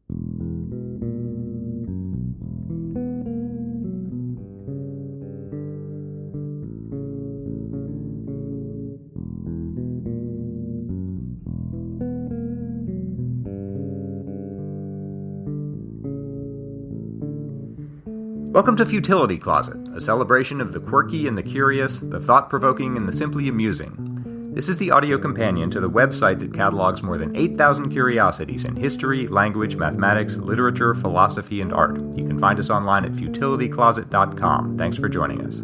Welcome to Futility Closet, a celebration of the quirky and the curious, the thought-provoking and the simply amusing. This is the audio companion to the website that catalogs more than 8,000 curiosities in history, language, mathematics, literature, philosophy, and art. You can find us online at futilitycloset.com. Thanks for joining us.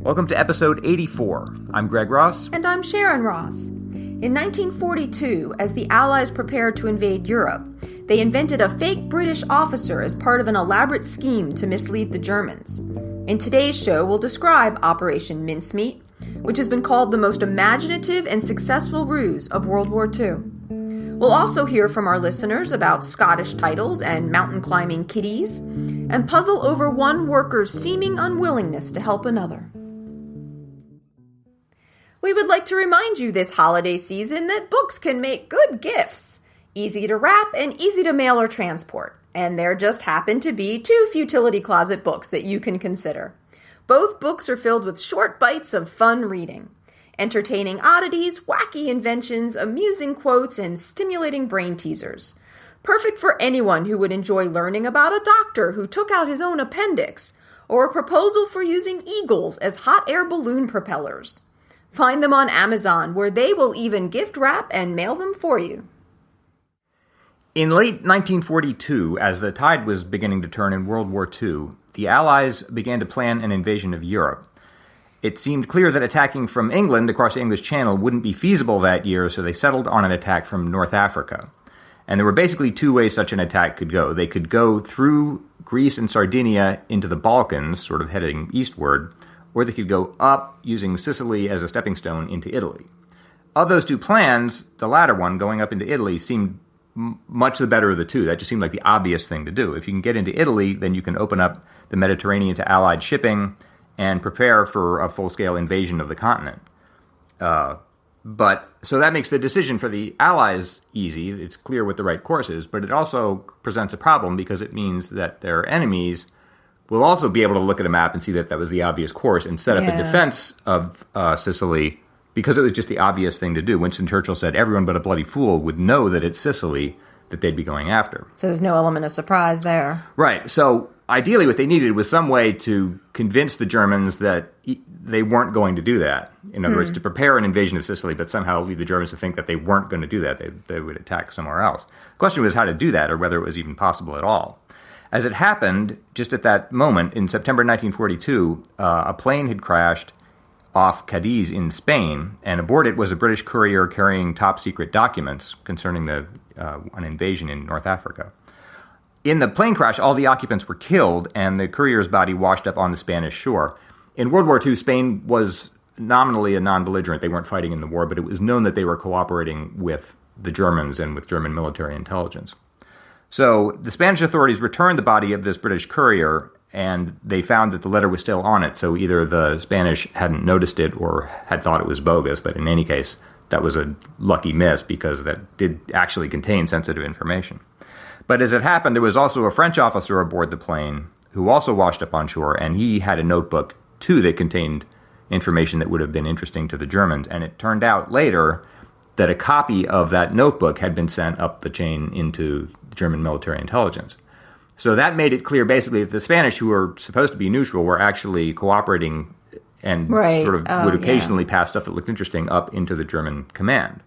Welcome to episode 84. I'm Greg Ross. And I'm Sharon Ross. In 1942, as the Allies prepared to invade Europe, they invented a fake British officer as part of an elaborate scheme to mislead the Germans. In today's show, we'll describe Operation Mincemeat, which has been called the most imaginative and successful ruse of World War II. We'll also hear from our listeners about Scottish titles and mountain climbing kiddies, and puzzle over one worker's seeming unwillingness to help another. We would like to remind you this holiday season that books can make good gifts. Easy to wrap and easy to mail or transport. And there just happen to be 2 Futility Closet books that you can consider. Both books are filled with short bites of fun reading. Entertaining oddities, wacky inventions, amusing quotes, and stimulating brain teasers. Perfect for anyone who would enjoy learning about a doctor who took out his own appendix, or a proposal for using eagles as hot air balloon propellers. Find them on Amazon, where they will even gift wrap and mail them for you. In late 1942, as the tide was beginning to turn in World War II, the Allies began to plan an invasion of Europe. It seemed clear that attacking from England across the English Channel wouldn't be feasible that year, so they settled on an attack from North Africa. And there were basically 2 ways such an attack could go. They could go through Greece and Sardinia into the Balkans, sort of heading eastward, or they could go up using Sicily as a stepping stone into Italy. Of those 2 plans, the latter one, going up into Italy, seemed much the better of the 2. That just seemed like the obvious thing to do. If you can get into Italy, then you can open up the Mediterranean to Allied shipping and prepare for a full-scale invasion of the continent. So that makes the decision for the Allies easy. It's clear what the right course is, but it also presents a problem because it means that their enemies will also be able to look at a map and see that that was the obvious course and set up a defense of Sicily because it was just the obvious thing to do. Winston Churchill said everyone but a bloody fool would know that it's Sicily that they'd be going after. So there's no element of surprise there. Right. So ideally what they needed was some way to convince the Germans that they weren't going to do that. In other words, to prepare an invasion of Sicily, but somehow lead the Germans to think that they weren't going to do that. They would attack somewhere else. The question was how to do that or whether it was even possible at all. As it happened, just at that moment, in September 1942, a plane had crashed off Cadiz in Spain, and aboard it was a British courier carrying top-secret documents concerning an invasion in North Africa. In the plane crash, all the occupants were killed, and the courier's body washed up on the Spanish shore. In World War II, Spain was nominally a non-belligerent. They weren't fighting in the war, but it was known that they were cooperating with the Germans and with German military intelligence. So the Spanish authorities returned the body of this British courier, and they found that the letter was still on it. So either the Spanish hadn't noticed it or had thought it was bogus. But in any case, that was a lucky miss because that did actually contain sensitive information. But as it happened, there was also a French officer aboard the plane who also washed up on shore, and he had a notebook, too, that contained information that would have been interesting to the Germans. And it turned out later that a copy of that notebook had been sent up the chain into German military intelligence. So that made it clear, basically, that the Spanish, who were supposed to be neutral, were actually cooperating and sort of would occasionally pass stuff that looked interesting up into the German command.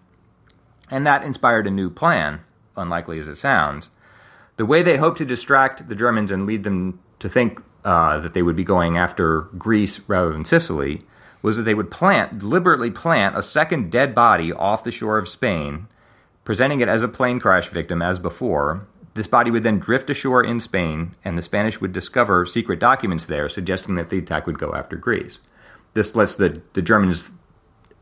And that inspired a new plan, unlikely as it sounds. The way they hoped to distract the Germans and lead them to think that they would be going after Greece rather than Sicily was that they would deliberately plant a second dead body off the shore of Spain, presenting it as a plane crash victim as before. This body would then drift ashore in Spain, and the Spanish would discover secret documents there suggesting that the attack would go after Greece. This lets the Germans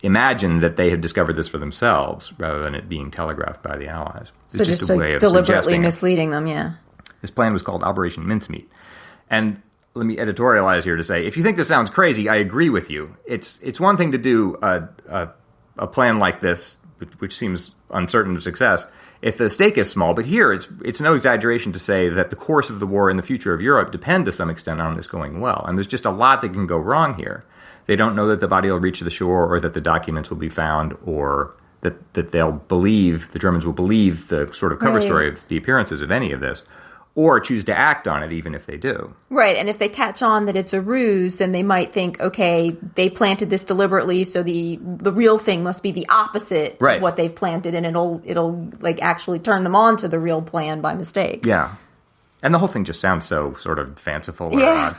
imagine that they had discovered this for themselves rather than it being telegraphed by the Allies. It's so just a way of deliberately misleading them, This plan was called Operation Mincemeat. And let me editorialize here to say, if you think this sounds crazy, I agree with you. It's one thing to do a plan like this, which seems uncertain of success. if the stake is small. But here, it's no exaggeration to say that the course of the war and the future of Europe depend to some extent on this going well. And there's just a lot that can go wrong here. They don't know that the body will reach the shore or that the documents will be found or that they'll believe, the Germans will believe the sort of cover story of the appearances of any of this, or choose to act on it even if they do. Right, and if they catch on that it's a ruse, then they might think, okay, they planted this deliberately, so the real thing must be the opposite of what they've planted, and it'll like actually turn them on to the real plan by mistake. Yeah. And the whole thing just sounds so sort of fanciful or odd.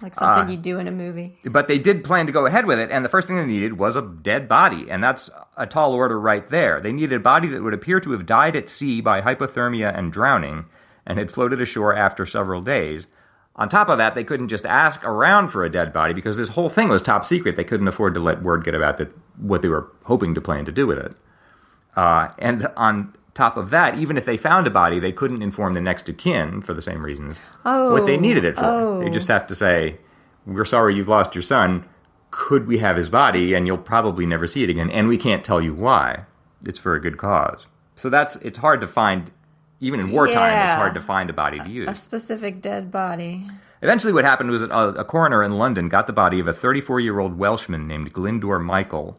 Like something you do in a movie. But they did plan to go ahead with it, and the first thing they needed was a dead body, and that's a tall order right there. They needed a body that would appear to have died at sea by hypothermia and drowning, and had floated ashore after several days. On top of that, they couldn't just ask around for a dead body, because this whole thing was top secret. They couldn't afford to let word get about what they were hoping to plan to do with it. And on top of that, even if they found a body, they couldn't inform the next of kin for the same reasons what they needed it for. They just have to say, we're sorry you've lost your son. Could we have his body? And you'll probably never see it again. And we can't tell you why. It's for a good cause. So it's hard to find, even in wartime, it's hard to find a body to use. A specific dead body. Eventually what happened was that a coroner in London got the body of a 34-year-old Welshman named Glyndwr Michael,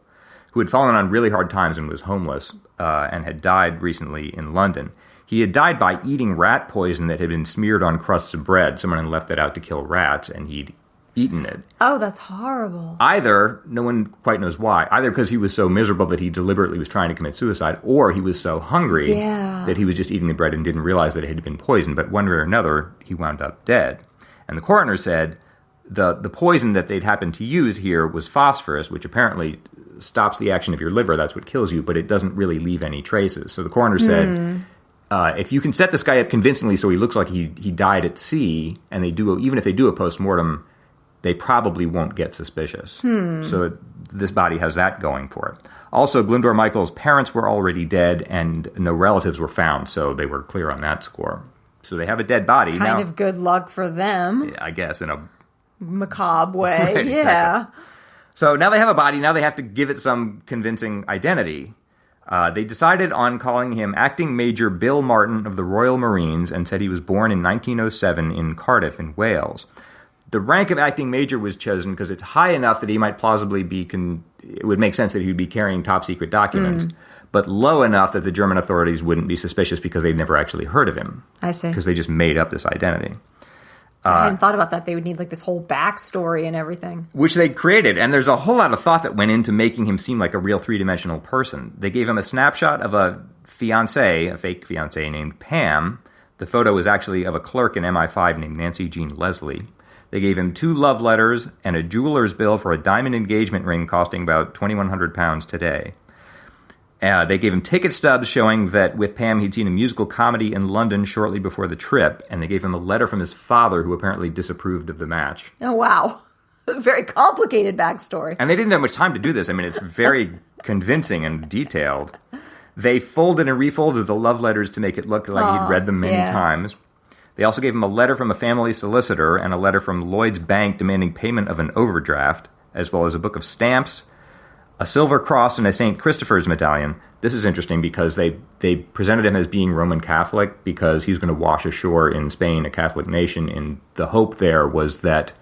who had fallen on really hard times and was homeless, and had died recently in London. He had died by eating rat poison that had been smeared on crusts of bread. Someone had left it out to kill rats, and he'd eaten it. Oh, that's horrible. Either, no one quite knows why, either because he was so miserable that he deliberately was trying to commit suicide, or he was so hungry that he was just eating the bread and didn't realize that it had been poisoned. But one way or another, he wound up dead. And the coroner said the poison that they'd happened to use here was phosphorus, which apparently stops the action of your liver. That's what kills you, but it doesn't really leave any traces. So the coroner said, if you can set this guy up convincingly so he looks like he died at sea, and even if they do a postmortem, they probably won't get suspicious. So this body has that going for it. Also, Glyndwr Michael's parents were already dead, and no relatives were found, so they were clear on that score. So they have a dead body. Kind of good luck for them. I guess, in a macabre way. Right, exactly. So now they have a body. Now they have to give it some convincing identity. They decided on calling him Acting Major Bill Martin of the Royal Marines, and said he was born in 1907 in Cardiff in Wales. The rank of acting major was chosen because it's high enough that he might plausibly be, it would make sense that he would be carrying top secret documents, but low enough that the German authorities wouldn't be suspicious because they'd never actually heard of him. I see. Because they just made up this identity. I hadn't thought about that. They would need like this whole backstory and everything. Which they created, and there's a whole lot of thought that went into making him seem like a real three-dimensional person. They gave him a snapshot of a fiancée, a fake fiancée named Pam. The photo was actually of a clerk in MI5 named Nancy Jean Leslie. They gave him 2 love letters and a jeweler's bill for a diamond engagement ring costing about £2,100 today. They gave him ticket stubs showing that with Pam he'd seen a musical comedy in London shortly before the trip, and they gave him a letter from his father who apparently disapproved of the match. Oh, wow. Very complicated backstory. And they didn't have much time to do this. I mean, it's very convincing and detailed. They folded and refolded the love letters to make it look like he'd read them many times. They also gave him a letter from a family solicitor and a letter from Lloyd's Bank demanding payment of an overdraft, as well as a book of stamps, a silver cross, and a St. Christopher's medallion. This is interesting because they presented him as being Roman Catholic because he's going to wash ashore in Spain, a Catholic nation, and the hope there was that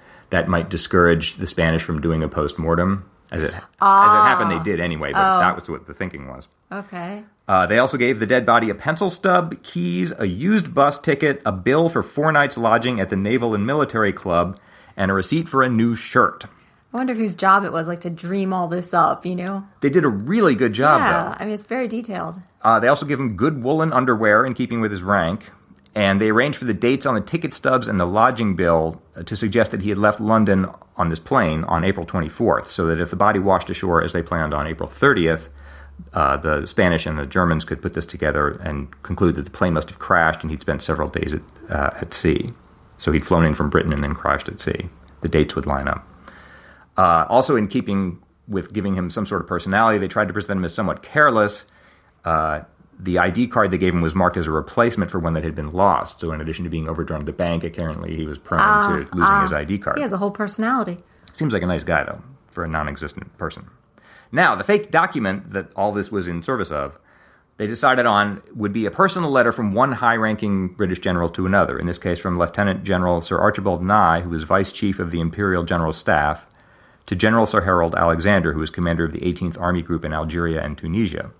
might discourage the Spanish from doing a postmortem. As it happened, they did anyway, but that was what the thinking was. Okay. They also gave the dead body a pencil stub, keys, a used bus ticket, a bill for 4 nights lodging at the Naval and Military Club, and a receipt for a new shirt. I wonder whose job it was, like, to dream all this up, you know? They did a really good job, though. Yeah, I mean, it's very detailed. They also gave him good woolen underwear in keeping with his rank, and they arranged for the dates on the ticket stubs and the lodging bill to suggest that he had left London on this plane on April 24th, so that if the body washed ashore as they planned on April 30th, the Spanish and the Germans could put this together and conclude that the plane must have crashed and he'd spent several days at sea. So he'd flown in from Britain and then crashed at sea. The dates would line up. Also, in keeping with giving him some sort of personality, they tried to present him as somewhat careless. The ID card they gave him was marked as a replacement for one that had been lost. So in addition to being overdrawn at the bank, apparently he was prone to losing his ID card. He has a whole personality. Seems like a nice guy, though, for a non-existent person. Now, the fake document that all this was in service of they decided on would be a personal letter from one high-ranking British general to another, in this case from Lieutenant General Sir Archibald Nye, who was Vice Chief of the Imperial General Staff, to General Sir Harold Alexander, who was commander of the 18th Army Group in Algeria and Tunisia.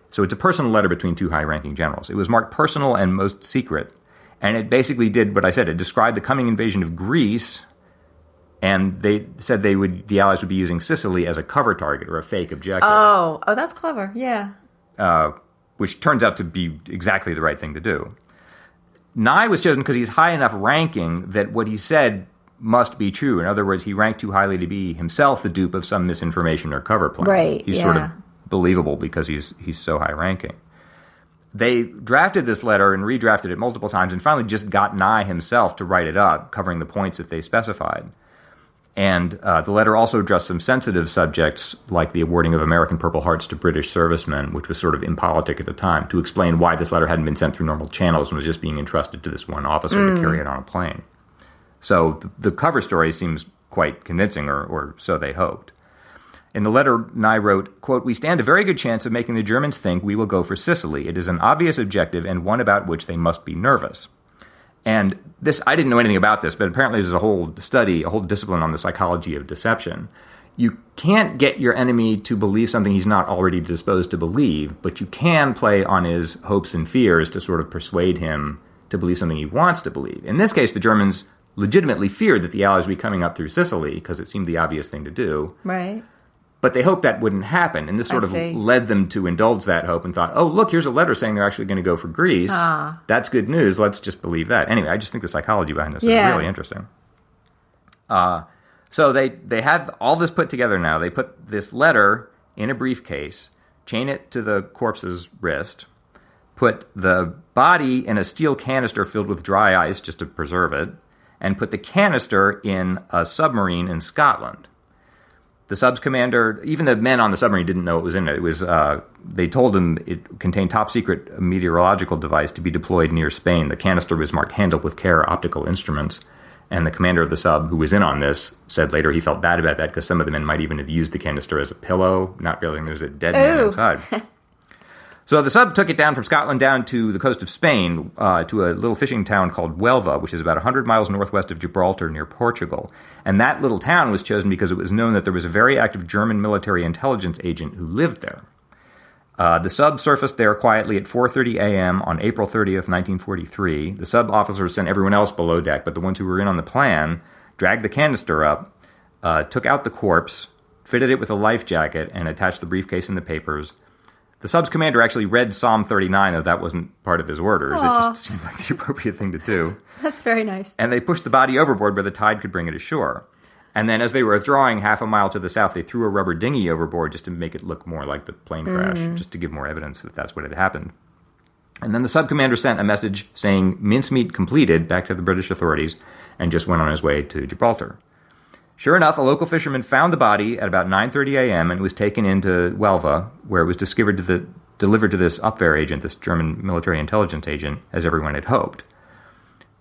So it's a personal letter between two high-ranking generals. It was marked personal and most secret, and it basically did what I said. It described the coming invasion of Greece, and they said the Allies would be using Sicily as a cover target or a fake objective. Oh, that's clever, yeah. Which turns out to be exactly the right thing to do. Nye was chosen because he's high enough ranking that what he said must be true. In other words, he ranked too highly to be himself the dupe of some misinformation or cover plan. Right, he's sort of believable because he's so high ranking. They drafted this letter and redrafted it multiple times and finally just got Nye himself to write it up, covering the points that they specified. And the letter also addressed some sensitive subjects, like the awarding of American Purple Hearts to British servicemen, which was sort of impolitic at the time, to explain why this letter hadn't been sent through normal channels and was just being entrusted to this one officer to carry it on a plane. So the cover story seems quite convincing, or so they hoped. In the letter, Nye wrote, quote, "We stand a very good chance of making the Germans think we will go for Sicily. It is an obvious objective and one about which they must be nervous." And this, I didn't know anything about this, but apparently there's a whole study, a whole discipline on the psychology of deception. You can't get your enemy to believe something he's not already disposed to believe, but you can play on his hopes and fears to sort of persuade him to believe something he wants to believe. In this case, the Germans legitimately feared that the Allies would be coming up through Sicily because it seemed the obvious thing to do. Right. But they hoped that wouldn't happen, and this sort of led them to indulge that hope and thought, oh, look, here's a letter saying they're actually going to go for Greece. That's good news. Let's just believe that. Anyway, I just think the psychology behind this is really interesting. So they had all this put together now. They put this letter in a briefcase, chain it to the corpse's wrist, put the body in a steel canister filled with dry ice just to preserve it, and put the canister in a submarine in Scotland. The sub's commander, even the men on the submarine didn't know it was in it. It was they told him it contained top-secret meteorological device to be deployed near Spain. The canister was marked "Handled with care, optical instruments." And the commander of the sub, who was in on this, said later he felt bad about that because some of the men might even have used the canister as a pillow, not realizing there's a dead man inside. So the sub took it down from Scotland down to the coast of Spain, to a little fishing town called Huelva, which is about 100 miles northwest of Gibraltar near Portugal. And that little town was chosen because it was known that there was a very active German military intelligence agent who lived there. The sub surfaced there quietly at 4:30 a.m. on April 30th, 1943. The sub officers sent everyone else below deck, but the ones who were in on the plan dragged the canister up, took out the corpse, fitted it with a life jacket, and attached the briefcase and the papers. The sub's commander actually read Psalm 39, though that wasn't part of his orders. It just seemed like the appropriate thing to do. That's very nice. And they pushed the body overboard where the tide could bring it ashore. And then as they were withdrawing half a mile to the south, they threw a rubber dinghy overboard just to make it look more like the plane crash, just to give more evidence that that's what had happened. And then the sub commander sent a message saying, "Mincemeat completed," back to the British authorities, and just went on his way to Gibraltar. Sure enough, a local fisherman found the body at about 9:30 a.m. and it was taken into Huelva, where it was delivered to this Abwehr agent, this German military intelligence agent, as everyone had hoped.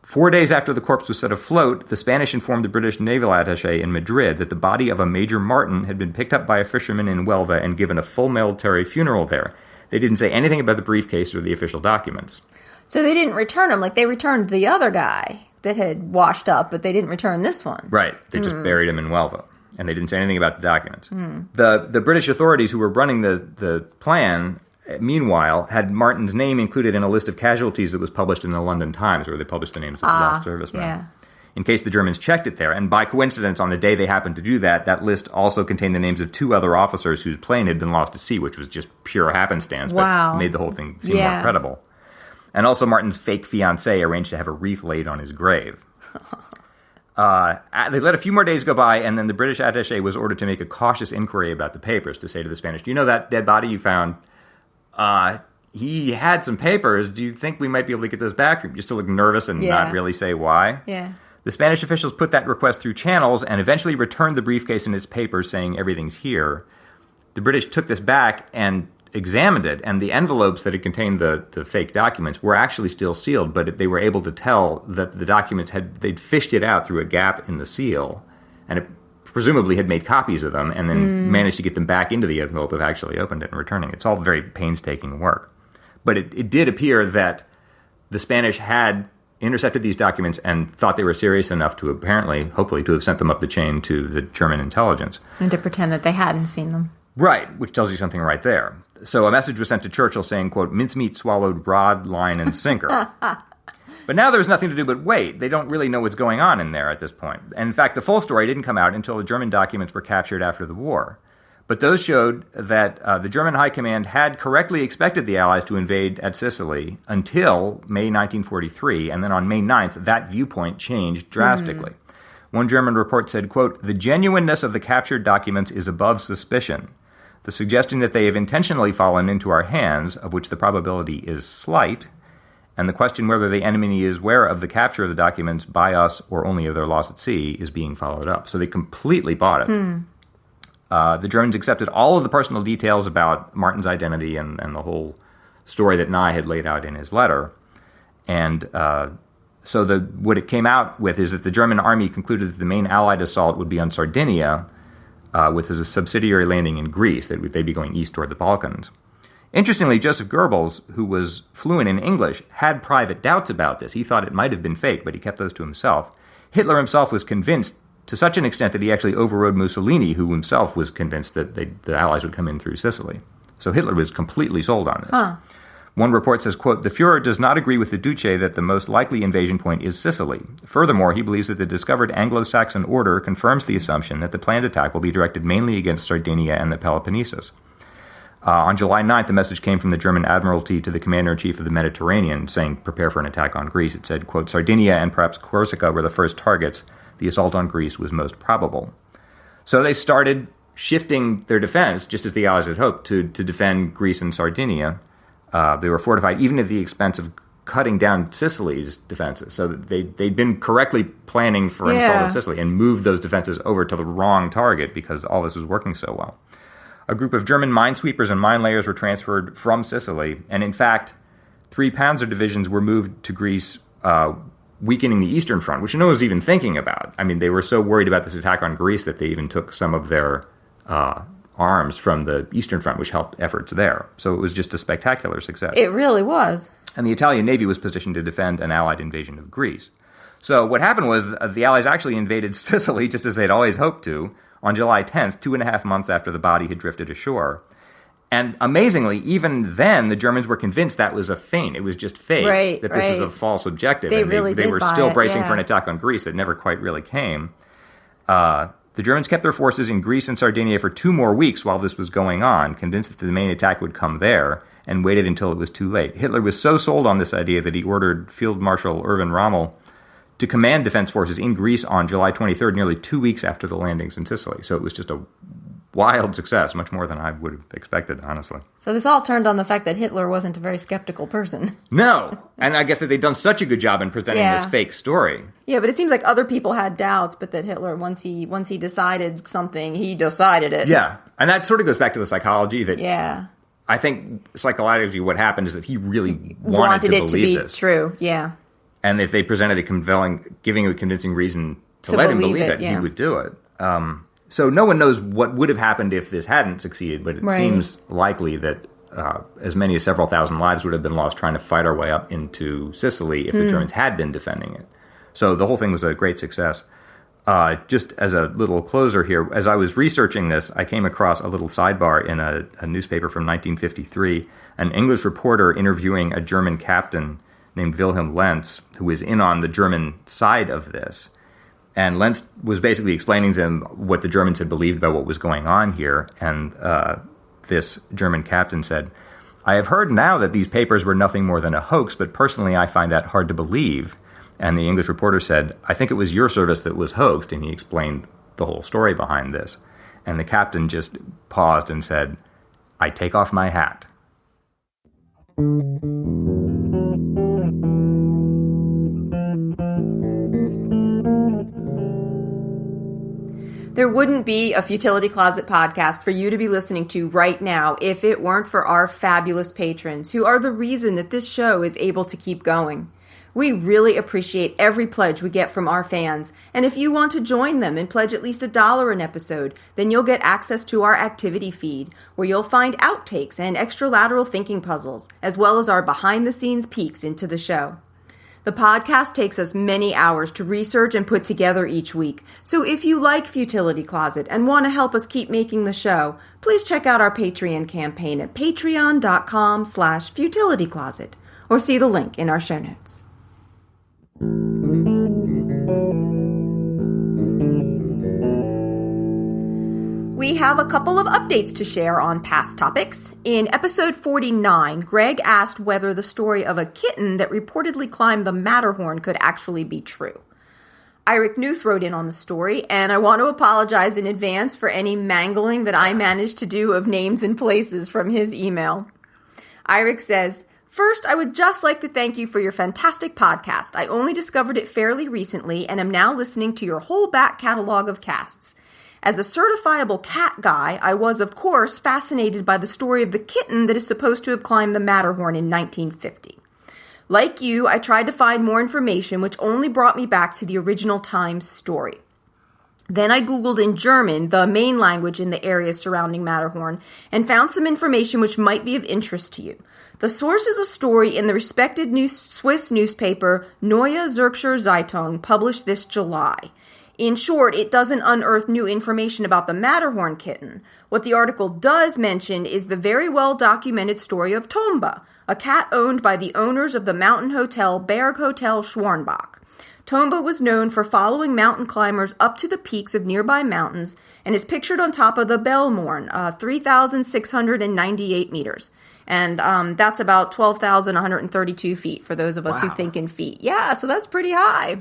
4 days after the corpse was set afloat, the Spanish informed the British naval attaché in Madrid that the body of a Major Martin had been picked up by a fisherman in Huelva and given a full military funeral there. They didn't say anything about the briefcase or the official documents. So they didn't return him, like they returned the other guy that had washed up, but they didn't return this one. Right. They just buried him in Huelva, and they didn't say anything about the documents. The British authorities who were running the plan, meanwhile, had Martin's name included in a list of casualties that was published in the London Times, where they published the names of the lost servicemen, in case the Germans checked it there. And by coincidence, on the day they happened to do that, that list also contained the names of 2 other officers whose plane had been lost at sea, which was just pure happenstance, but made the whole thing seem more credible. And also Martin's fake fiancée arranged to have a wreath laid on his grave. They let a few more days go by, and then the British attaché was ordered to make a cautious inquiry about the papers, to say to the Spanish, "Do you know that dead body you found? He had some papers. Do you think we might be able to get those back?" Just to look nervous and not really say why. Yeah. The Spanish officials put that request through channels and eventually returned the briefcase and its papers, saying everything's here. The British took this back and examined it, and the envelopes that had contained the fake documents were actually still sealed, but they were able to tell that the documents they'd fished it out through a gap in the seal, and it presumably had made copies of them, and then managed to get them back into the envelope of actually opened it and returning it. It's all very painstaking work. But it did appear that the Spanish had intercepted these documents and thought they were serious enough to hopefully, to have sent them up the chain to the German intelligence. And to pretend that they hadn't seen them. Right, which tells you something right there. So a message was sent to Churchill saying, quote, "Mincemeat swallowed rod, line, and sinker." But now there's nothing to do but wait. They don't really know what's going on in there at this point. And in fact, the full story didn't come out until the German documents were captured after the war. But those showed that the German High Command had correctly expected the Allies to invade at Sicily until May 1943, and then on May 9th, that viewpoint changed drastically. One German report said, quote, "The genuineness of the captured documents is above suspicion. The suggestion that they have intentionally fallen into our hands, of which the probability is slight, and the question whether the enemy is aware of the capture of the documents by us or only of their loss at sea is being followed up." So they completely bought it. The Germans accepted all of the personal details about Martin's identity and the whole story that Nye had laid out in his letter. And so what it came out with is that the German army concluded that the main Allied assault would be on Sardinia, with a subsidiary landing in Greece, that they'd be going east toward the Balkans. Interestingly, Joseph Goebbels, who was fluent in English, had private doubts about this. He thought it might have been fake, but he kept those to himself. Hitler himself was convinced to such an extent that he actually overrode Mussolini, who himself was convinced that the Allies would come in through Sicily. So Hitler was completely sold on this. One report says, quote, "The Fuhrer does not agree with the Duce that the most likely invasion point is Sicily. Furthermore, he believes that the discovered Anglo-Saxon order confirms the assumption that the planned attack will be directed mainly against Sardinia and the Peloponnesus." On July 9th, a message came from the German Admiralty to the Commander-in-Chief of the Mediterranean saying, prepare for an attack on Greece. It said, quote, "Sardinia and perhaps Corsica were the first targets. The assault on Greece was most probable." So they started shifting their defense, just as the Allies had hoped, to defend Greece and Sardinia. They were fortified even at the expense of cutting down Sicily's defenses. So they'd been correctly planning for an assault on Sicily and moved those defenses over to the wrong target because all this was working so well. A group of German minesweepers and mine layers were transferred from Sicily, and in fact, 3 Panzer divisions were moved to Greece, weakening the Eastern Front, which no one was even thinking about. I mean, they were so worried about this attack on Greece that they even took some of their arms from the Eastern Front, which helped efforts there. So it was just a spectacular success. It really was. And the Italian Navy was positioned to defend an Allied invasion of Greece. So what happened was the Allies actually invaded Sicily, just as they'd always hoped to, on July 10th, 2.5 months after the body had drifted ashore. And amazingly, even then, the Germans were convinced that was a feint. It was just fake, that this was a false objective. They They were still bracing for an attack on Greece that never quite really came. The Germans kept their forces in Greece and Sardinia for 2 more weeks while this was going on, convinced that the main attack would come there, and waited until it was too late. Hitler was so sold on this idea that he ordered Field Marshal Erwin Rommel to command defense forces in Greece on July 23rd, nearly 2 weeks after the landings in Sicily. So it was just a wild success, much more than I would have expected, honestly. So this all turned on the fact that Hitler wasn't a very skeptical person. No, and I guess that they'd done such a good job in presenting this fake story. Yeah, but it seems like other people had doubts, but that Hitler, once he decided something, he decided it. Yeah, and that sort of goes back to the psychology that... Yeah. I think psychologically what happened is that he really wanted to it to be this. True, yeah. And if they presented giving a convincing reason to let him believe it, he would do it. So no one knows what would have happened if this hadn't succeeded, but it seems likely that as many as several thousand lives would have been lost trying to fight our way up into Sicily if the Germans had been defending it. So the whole thing was a great success. Just as a little closer here, as I was researching this, I came across a little sidebar in a newspaper from 1953, an English reporter interviewing a German captain named Wilhelm Lenz, who was in on the German side of this. And Lenz was basically explaining to him what the Germans had believed about what was going on here. And this German captain said, "I have heard now that these papers were nothing more than a hoax, but personally I find that hard to believe." And the English reporter said, "I think it was your service that was hoaxed." And he explained the whole story behind this. And the captain just paused and said, "I take off my hat." There wouldn't be a Futility Closet podcast for you to be listening to right now if it weren't for our fabulous patrons, who are the reason that this show is able to keep going. We really appreciate every pledge we get from our fans, and if you want to join them and pledge at least $1 an episode, then you'll get access to our activity feed, where you'll find outtakes and extra lateral thinking puzzles, as well as our behind-the-scenes peeks into the show. The podcast takes us many hours to research and put together each week, so if you like Futility Closet and want to help us keep making the show, please check out our Patreon campaign at patreon.com/futilitycloset, or see the link in our show notes. We have a couple of updates to share on past topics. In episode 49, Greg asked whether the story of a kitten that reportedly climbed the Matterhorn could actually be true. Eirik Knuth wrote in on the story, and I want to apologize in advance for any mangling that I managed to do of names and places from his email. Eirik says, "First, I would just like to thank you for your fantastic podcast. I only discovered it fairly recently and am now listening to your whole back catalog of casts. As a certifiable cat guy, I was, of course, fascinated by the story of the kitten that is supposed to have climbed the Matterhorn in 1950. Like you, I tried to find more information, which only brought me back to the original Times story. Then I Googled in German, the main language in the area surrounding Matterhorn, and found some information which might be of interest to you. The source is a story in the respected Swiss newspaper Neue Zürcher Zeitung, published this July. In short, it doesn't unearth new information about the Matterhorn kitten. What the article does mention is the very well-documented story of Tomba, a cat owned by the owners of the mountain hotel Berg Hotel Schwarnbach. Tomba was known for following mountain climbers up to the peaks of nearby mountains and is pictured on top of the Belmorn, 3,698 meters. And that's about 12,132 feet for those of us who think in feet. Yeah, so that's pretty high.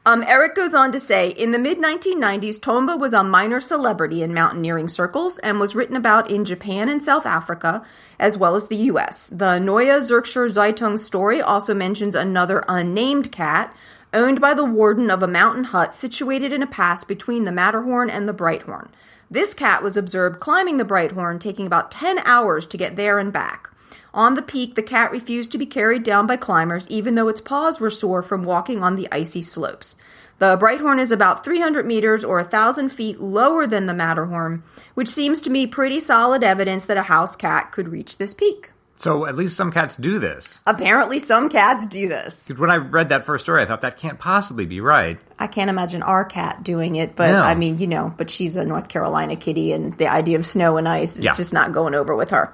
Eric goes on to say, in the mid-1990s, Tomba was a minor celebrity in mountaineering circles and was written about in Japan and South Africa, as well as the U.S. The Neue Zürcher Zeitung story also mentions another unnamed cat, owned by the warden of a mountain hut situated in a pass between the Matterhorn and the Breithorn. This cat was observed climbing the Breithorn, taking about 10 hours to get there and back. On the peak, the cat refused to be carried down by climbers, even though its paws were sore from walking on the icy slopes. The Breithorn is about 300 meters or 1,000 feet lower than the Matterhorn, which seems to me pretty solid evidence that a house cat could reach this peak. So at least some cats do this. Apparently some cats do this. When I read that first story, I thought that can't possibly be right. I can't imagine our cat doing it, but I mean, but she's a North Carolina kitty, and the idea of snow and ice is just not going over with her.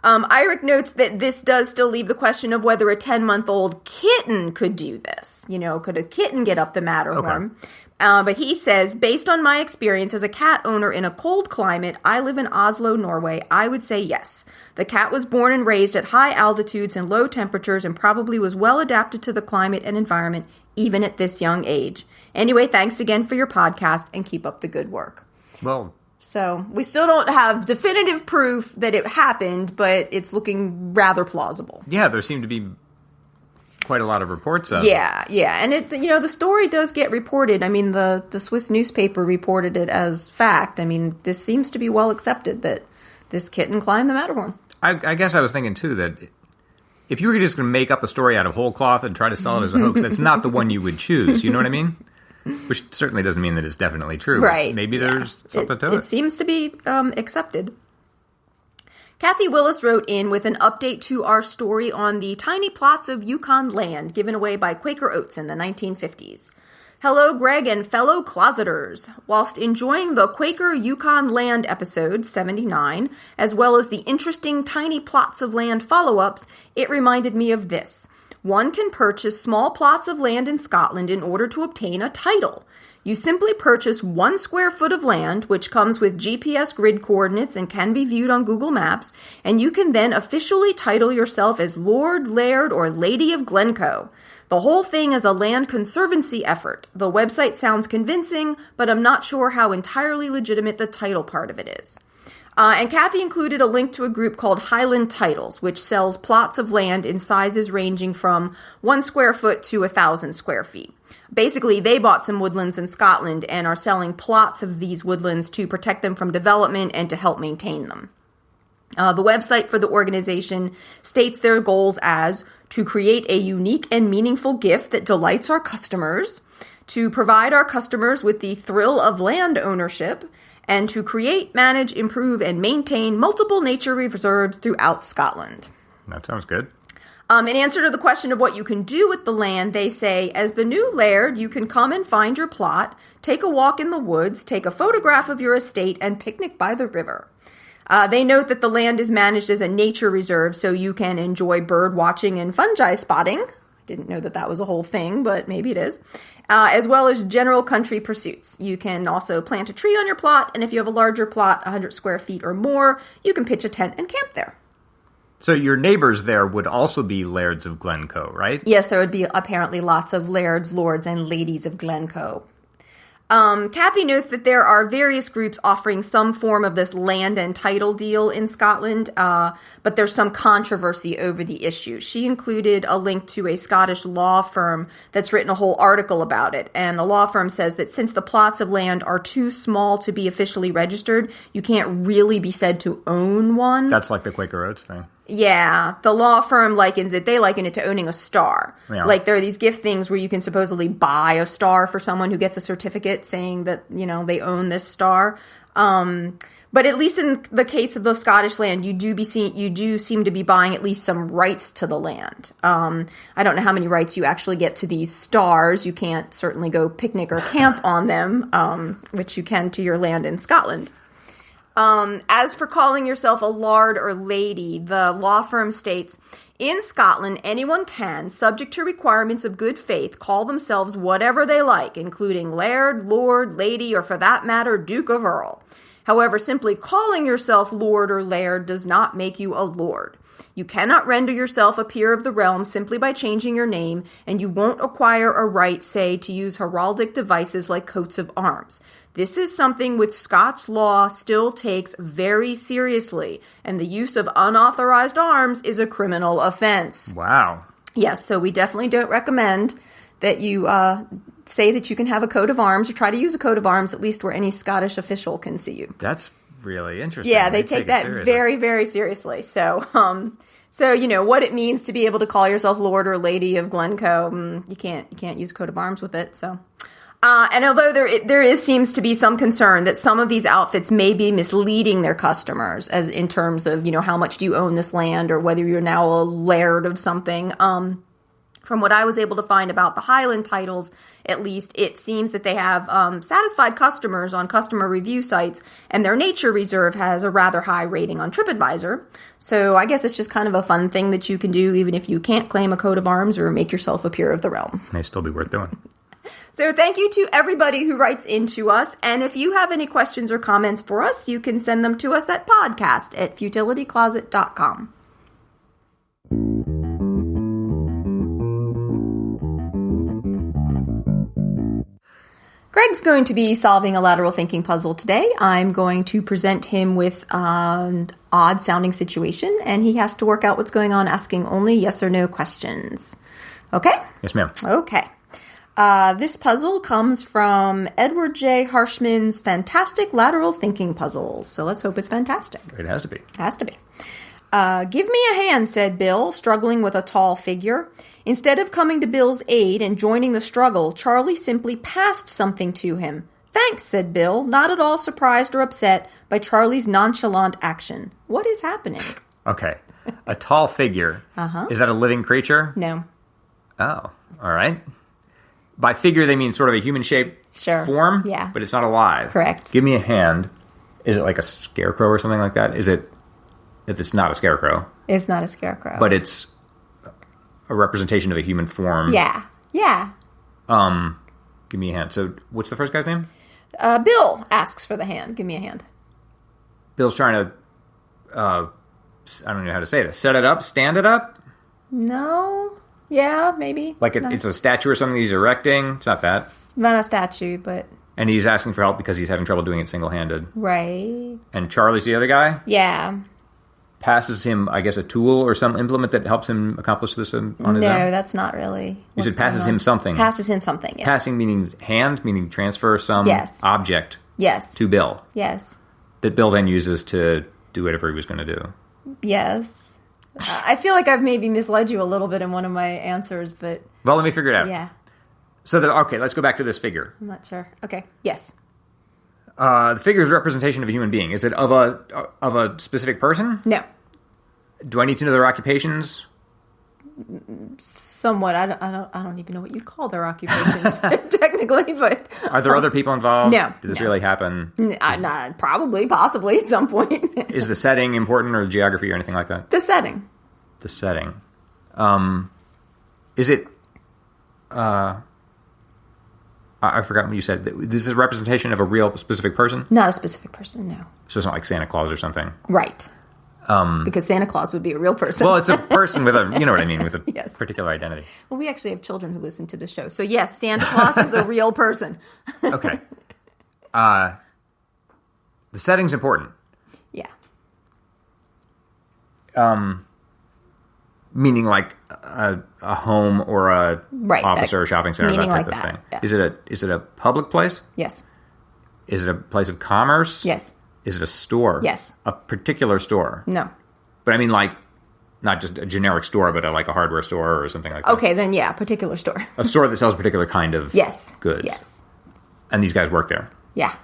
Eirik notes that this does still leave the question of whether a 10-month-old kitten could do this. Could a kitten get up the Matterhorn? Okay. But he says, based on my experience as a cat owner in a cold climate, I live in Oslo, Norway, I would say yes. The cat was born and raised at high altitudes and low temperatures and probably was well adapted to the climate and environment, even at this young age. Anyway, thanks again for your podcast and keep up the good work. Well, so we still don't have definitive proof that it happened, but it's looking rather plausible. Yeah, there seem to be quite a lot of reports of it. Yeah. And the story does get reported. I mean, the Swiss newspaper reported it as fact. I mean, this seems to be well accepted that this kitten climbed the Matterhorn. I guess I was thinking, too, that if you were just going to make up a story out of whole cloth and try to sell it as a hoax, that's not the one you would choose. You know what I mean? Which certainly doesn't mean that it's definitely true. Right. Maybe there's something to it. It seems to be accepted. Kathy Willis wrote in with an update to our story on the tiny plots of Yukon land given away by Quaker Oats in the 1950s. Hello, Greg and fellow closeters. Whilst enjoying the Quaker Yukon Land episode 79, as well as the interesting tiny plots of land follow-ups, it reminded me of this. One can purchase small plots of land in Scotland in order to obtain a title. You simply purchase 1 square foot of land, which comes with GPS grid coordinates and can be viewed on Google Maps, and you can then officially title yourself as Lord, Laird, or Lady of Glencoe. The whole thing is a land conservancy effort. The website sounds convincing, but I'm not sure how entirely legitimate the title part of it is. And Kathy included a link to a group called Highland Titles, which sells plots of land in sizes ranging from 1 square foot to 1,000 square feet. Basically, they bought some woodlands in Scotland and are selling plots of these woodlands to protect them from development and to help maintain them. The website for the organization states their goals as to create a unique and meaningful gift that delights our customers, to provide our customers with the thrill of land ownership, and to create, manage, improve, and maintain multiple nature reserves throughout Scotland. That sounds good. In answer to the question of what you can do with the land, they say, as the new laird, you can come and find your plot, take a walk in the woods, take a photograph of your estate, and picnic by the river. They note that the land is managed as a nature reserve, so you can enjoy bird watching and fungi spotting. Didn't know that that was a whole thing, but maybe it is. As well as general country pursuits. You can also plant a tree on your plot, and if you have a larger plot, 100 square feet or more, you can pitch a tent and camp there. So your neighbors there would also be lairds of Glencoe, right? Yes, there would be apparently lots of lairds, lords, and ladies of Glencoe. Kathy notes that there are various groups offering some form of this land and title deal in Scotland, but there's some controversy over the issue. She included a link to a Scottish law firm that's written a whole article about it, and the law firm says that since the plots of land are too small to be officially registered, you can't really be said to own one. That's like the Quaker Oats thing. Yeah, the law firm likens it. They liken it to owning a star. Yeah. Like there are these gift things where you can supposedly buy a star for someone who gets a certificate saying that, you know, they own this star. But at least in the case of the Scottish land, you do seem to be buying at least some rights to the land. I don't know how many rights you actually get to these stars. You can't certainly go picnic or camp on them, which you can to your land in Scotland. As for calling yourself a lord or lady, the law firm states, in Scotland, anyone can, subject to requirements of good faith, call themselves whatever they like, including laird, lord, lady, or for that matter, duke of earl. However, simply calling yourself lord or laird does not make you a lord. You cannot render yourself a peer of the realm simply by changing your name, and you won't acquire a right, say, to use heraldic devices like coats of arms. This is something which Scots law still takes very seriously, and the use of unauthorized arms is a criminal offense. Wow. Yes, so we definitely don't recommend that you say that you can have a coat of arms or try to use a coat of arms, at least where any Scottish official can see you. That's really interesting. Yeah, they take that very, very seriously. So, you know, what it means to be able to call yourself Lord or Lady of Glencoe, you can't use a coat of arms with it, so... and although there seems to be some concern that some of these outfits may be misleading their customers as in terms of, you know, how much do you own this land or whether you're now a laird of something. From what I was able to find about the Highland titles, at least, it seems that they have satisfied customers on customer review sites, and their nature reserve has a rather high rating on TripAdvisor. So I guess it's just kind of a fun thing that you can do even if you can't claim a coat of arms or make yourself a peer of the realm. May still be worth doing. So thank you to everybody who writes into us. And if you have any questions or comments for us, you can send them to us at podcast@futilitycloset.com. Greg's going to be solving a lateral thinking puzzle today. I'm going to present him with an odd-sounding situation, and he has to work out what's going on, asking only yes or no questions. Okay? Yes, ma'am. Okay. This puzzle comes from Edward J. Harshman's Fantastic Lateral Thinking Puzzles. So let's hope it's fantastic. It has to be. Has to be. Give me a hand, said Bill, struggling with a tall figure. Instead of coming to Bill's aid and joining the struggle, Charlie simply passed something to him. Thanks, said Bill, not at all surprised or upset by Charlie's nonchalant action. What is happening? Okay. A tall figure. Uh-huh. Is that a living creature? No. Oh, all right. By figure, they mean sort of a human-shaped form? Yeah. But it's not alive. Correct. Give me a hand. Is it like a scarecrow or something like that? Is it... If it's not a scarecrow. It's not a scarecrow. But it's a representation of a human form. Yeah. Yeah. Give me a hand. So, what's the first guy's name? Bill asks for the hand. Give me a hand. Bill's trying to... I don't know how to say this. Set it up? Stand it up? No... Yeah, maybe. Like it's a statue or something he's erecting? It's not that. It's not a statue, but... And he's asking for help because he's having trouble doing it single-handed. Right. And Charlie's the other guy? Yeah. Passes him, I guess, a tool or some implement that helps him accomplish this on his own? No, that's not really. You said passes him something. Passes him something, yeah. Passing meaning hand, meaning transfer some object to Bill. Yes. That Bill then uses to do whatever he was going to do. Yes. I feel like I've maybe misled you a little bit in one of my answers, but... Well, let me figure it out. Yeah. So, okay, let's go back to this figure. I'm not sure. Okay. Yes. The figure is a representation of a human being. Is it of a specific person? No. Do I need to know their occupations? Somewhat. I don't even know what you'd call their occupations technically, but are there other people involved? No. Did this really happen? Not probably, possibly at some point. Is the setting important, or geography, or anything like that? The setting. The setting. Is it? I forgot what you said. This is a representation of a real specific person? Not a specific person, no. So it's not like Santa Claus or something? Right. Because Santa Claus would be a real person. Well, it's a person with a, you know what I mean, with a yes. particular identity. Well, we actually have children who listen to the show. So yes, Santa Claus is a real person. Okay. The setting's important. Yeah. Meaning like a home or a office or a shopping center, that type of thing. Yeah. Is it a public place? Yes. Is it a place of commerce? Yes. Is it a store? Yes. A particular store? No. But I mean like, not just a generic store, but like a hardware store or something like that. Okay, then yeah, particular store. A store that sells a particular kind of goods. Yes. And these guys work there? Yeah.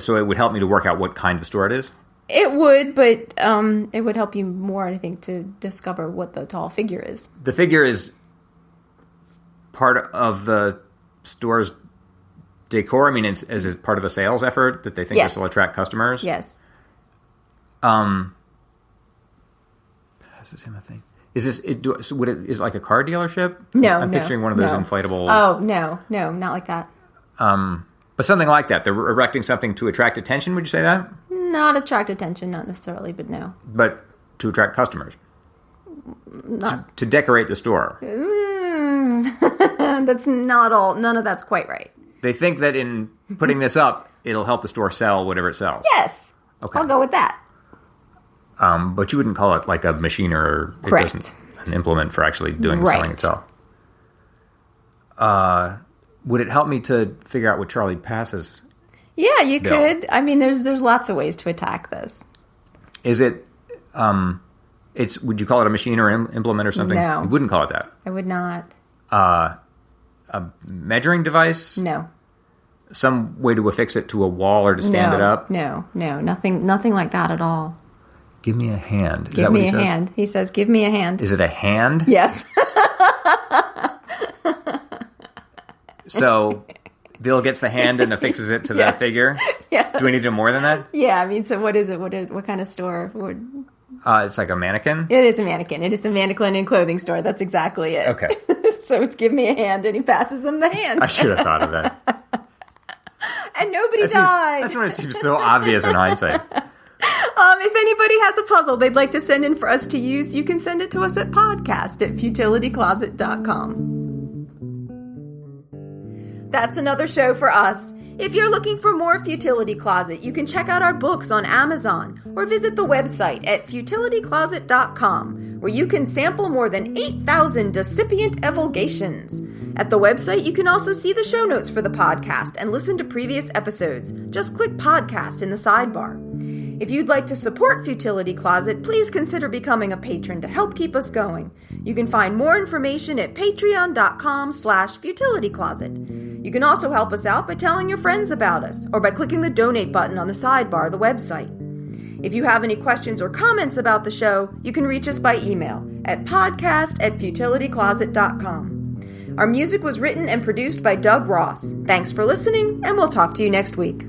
So it would help me to work out what kind of store it is? It would, but it would help you more, I think, to discover what the tall figure is. The figure is part of the store's decor. I mean, it's as part of a sales effort that they think this will attract customers. Yes. Passes him a thing. Is this? Is it like a car dealership? No, I'm picturing one of those inflatable. Oh no, not like that. But something like that. They're erecting something to attract attention. Would you say that? Not attract attention, not necessarily, but no. But to attract customers. Not to decorate the store. That's not all. None of that's quite right. They think that in putting this up, it'll help the store sell whatever it sells. Yes. Okay. I'll go with that. But you wouldn't call it like a machine or Correct. It isn't an implement for actually doing the selling itself. Would it help me to figure out what Charlie passes? Yeah, you could. I mean, there's lots of ways to attack this. Is it? Would you call it a machine or implement or something? No, you wouldn't call it that. I would not. A measuring device? No. Some way to affix it to a wall or to stand it up? No, nothing like that at all. Give me a hand. Give me a hand. He says, "Give me a hand." Is it a hand? Yes. So, Bill gets the hand and affixes it to the figure? Yes. Do we need to do more than that? Yeah, I mean, so what is it? What kind of store? It's like a mannequin? It is a mannequin. It is a mannequin and clothing store. That's exactly it. Okay. So it's give me a hand, and he passes him the hand. I should have thought of that. And nobody died. That's when it seems so obvious in hindsight. If anybody has a puzzle they'd like to send in for us to use, you can send it to us at podcast@futilitycloset.com. That's another show for us. If you're looking for more Futility Closet, you can check out our books on Amazon or visit the website at futilitycloset.com, where you can sample more than 8,000 decipient evulgations. At the website, you can also see the show notes for the podcast and listen to previous episodes. Just click podcast in the sidebar. If you'd like to support Futility Closet, please consider becoming a patron to help keep us going. You can find more information at patreon.com/futilitycloset. You can also help us out by telling your friends about us or by clicking the donate button on the sidebar of the website. If you have any questions or comments about the show, you can reach us by email at podcast@futilitycloset.com. Our music was written and produced by Doug Ross. Thanks for listening, and we'll talk to you next week.